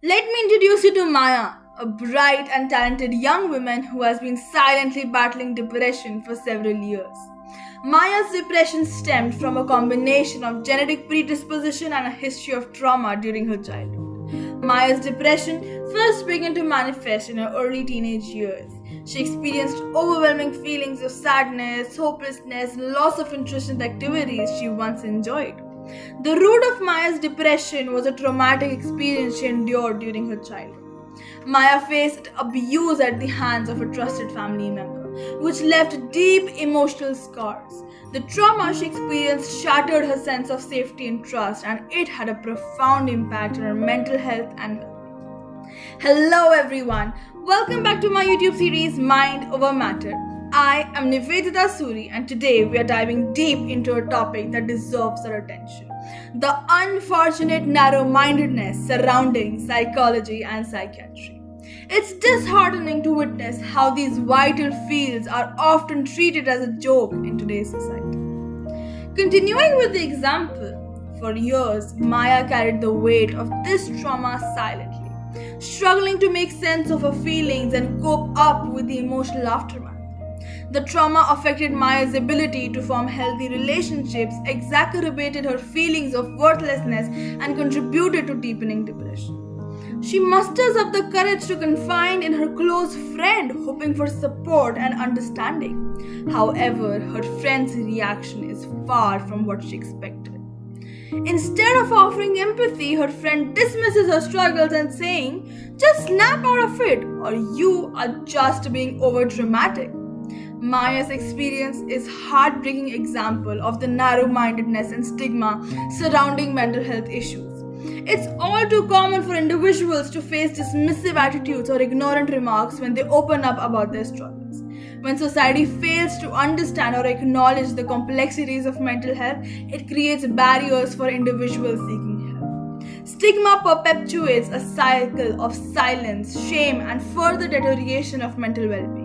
Let me introduce you to Maya, a bright and talented young woman who has been silently battling depression for several years. Maya's depression stemmed from a combination of genetic predisposition and a history of trauma during her childhood. Maya's depression first began to manifest in her early teenage years. She experienced overwhelming feelings of sadness, hopelessness, and loss of interest in the activities she once enjoyed. The root of Maya's depression was a traumatic experience she endured during her childhood. Maya faced abuse at the hands of a trusted family member, which left deep emotional scars. The trauma she experienced shattered her sense of safety and trust, and it had a profound impact on her mental health and well-being. Hello everyone, welcome back to my YouTube series Mind Over Matter. I am Nivedita Suri, and today we are diving deep into a topic that deserves our attention: the unfortunate narrow-mindedness surrounding psychology and psychiatry. It's disheartening to witness how these vital fields are often treated as a joke in today's society. Continuing with the example, for years Maya carried the weight of this trauma silently, struggling to make sense of her feelings and cope up with the emotional aftermath. The trauma affected Maya's ability to form healthy relationships, exacerbated her feelings of worthlessness, and contributed to deepening depression. She musters up the courage to confide in her close friend, hoping for support and understanding. However, her friend's reaction is far from what she expected. Instead of offering empathy, her friend dismisses her struggles and saying, "Just snap out of it, or you are just being overdramatic." Maya's experience is a heartbreaking example of the narrow-mindedness and stigma surrounding mental health issues. It's all too common for individuals to face dismissive attitudes or ignorant remarks when they open up about their struggles. When society fails to understand or acknowledge the complexities of mental health, it creates barriers for individuals seeking help. Stigma perpetuates a cycle of silence, shame, and further deterioration of mental well-being.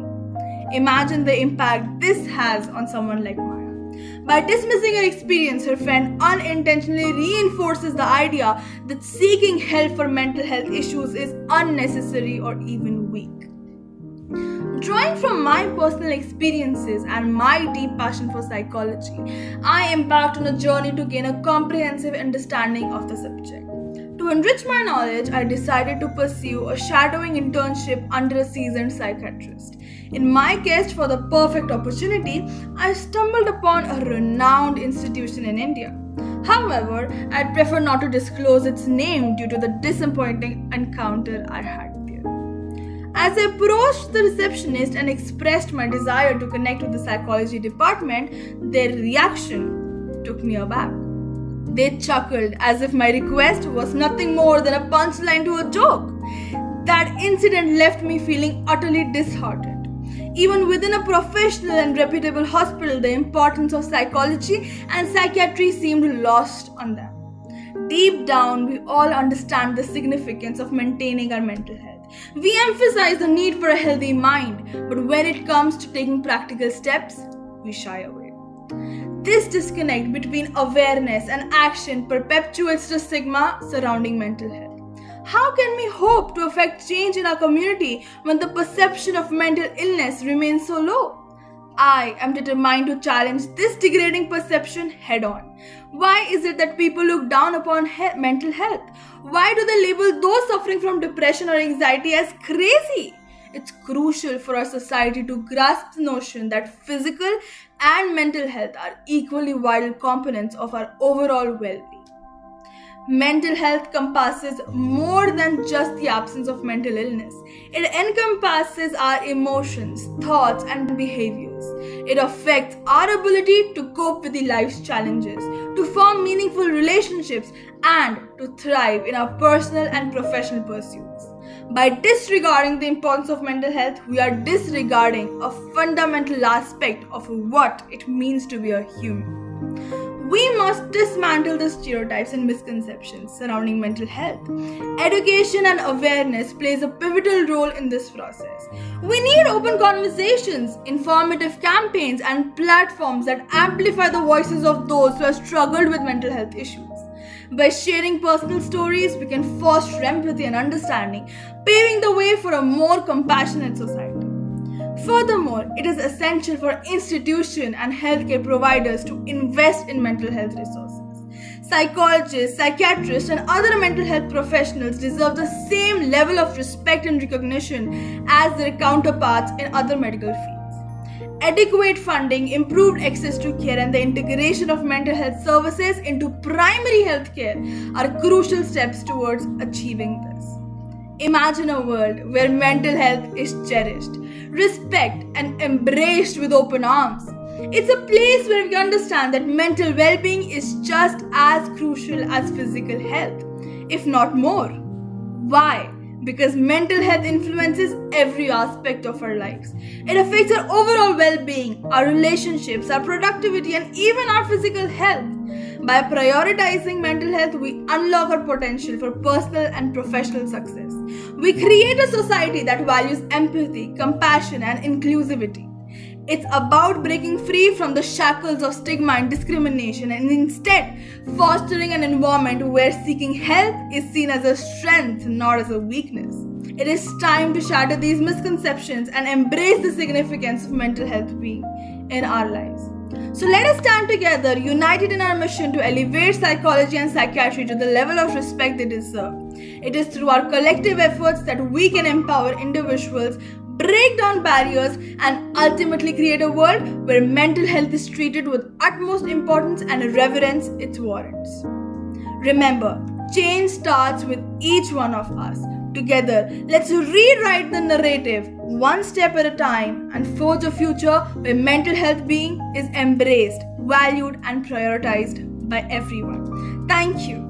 Imagine the impact this has on someone like Maya. By dismissing her experience, her friend unintentionally reinforces the idea that seeking help for mental health issues is unnecessary or even weak. Drawing from my personal experiences and my deep passion for psychology, I embarked on a journey to gain a comprehensive understanding of the subject. To enrich my knowledge, I decided to pursue a shadowing internship under a seasoned psychiatrist. In my quest for the perfect opportunity, I stumbled upon a renowned institution in India. However, I'd prefer not to disclose its name due to the disappointing encounter I had there. As I approached the receptionist and expressed my desire to connect with the psychology department, their reaction took me aback. They chuckled as if my request was nothing more than a punchline to a joke. That incident left me feeling utterly disheartened. Even within a professional and reputable hospital, the importance of psychology and psychiatry seemed lost on them. Deep down, we all understand the significance of maintaining our mental health. We emphasize the need for a healthy mind, but when it comes to taking practical steps, we shy away. This disconnect between awareness and action perpetuates the stigma surrounding mental health. How can we hope to affect change in our community when the perception of mental illness remains so low? I am determined to challenge this degrading perception head on. Why is it that people look down upon mental health? Why do they label those suffering from depression or anxiety as crazy? It's crucial for our society to grasp the notion that physical and mental health are equally vital components of our overall well-being. Mental health encompasses more than just the absence of mental illness. It encompasses our emotions, thoughts, and behaviors. It affects our ability to cope with life's challenges, to form meaningful relationships, and to thrive in our personal and professional pursuits. By disregarding the importance of mental health, we are disregarding a fundamental aspect of what it means to be a human. We must dismantle the stereotypes and misconceptions surrounding mental health. Education and awareness plays a pivotal role in this process. We need open conversations, informative campaigns, and platforms that amplify the voices of those who have struggled with mental health issues. By sharing personal stories, we can foster empathy and understanding, paving the way for a more compassionate society. Furthermore, it is essential for institutions and healthcare providers to invest in mental health resources. Psychologists, psychiatrists, and other mental health professionals deserve the same level of respect and recognition as their counterparts in other medical fields. Adequate funding, improved access to care, and the integration of mental health services into primary health care are crucial steps towards achieving this. Imagine a world where mental health is cherished, respected, and embraced with open arms. It's a place where we understand that mental well-being is just as crucial as physical health, if not more. Why? Because mental health influences every aspect of our lives. It affects our overall well-being, our relationships, our productivity, and even our physical health. By prioritizing mental health, we unlock our potential for personal and professional success. We create a society that values empathy, compassion, and inclusivity. It's about breaking free from the shackles of stigma and discrimination and instead fostering an environment where seeking help is seen as a strength, not as a weakness. It is time to shatter these misconceptions and embrace the significance of mental health being in our lives. So let us stand together, united in our mission to elevate psychology and psychiatry to the level of respect they deserve. It is through our collective efforts that we can empower individuals, break down barriers, and ultimately create a world where mental health is treated with utmost importance and reverence it warrants. Remember, change starts with each one of us. Together, let's rewrite the narrative one step at a time and forge a future where mental health being is embraced, valued, and prioritized by everyone. Thank you.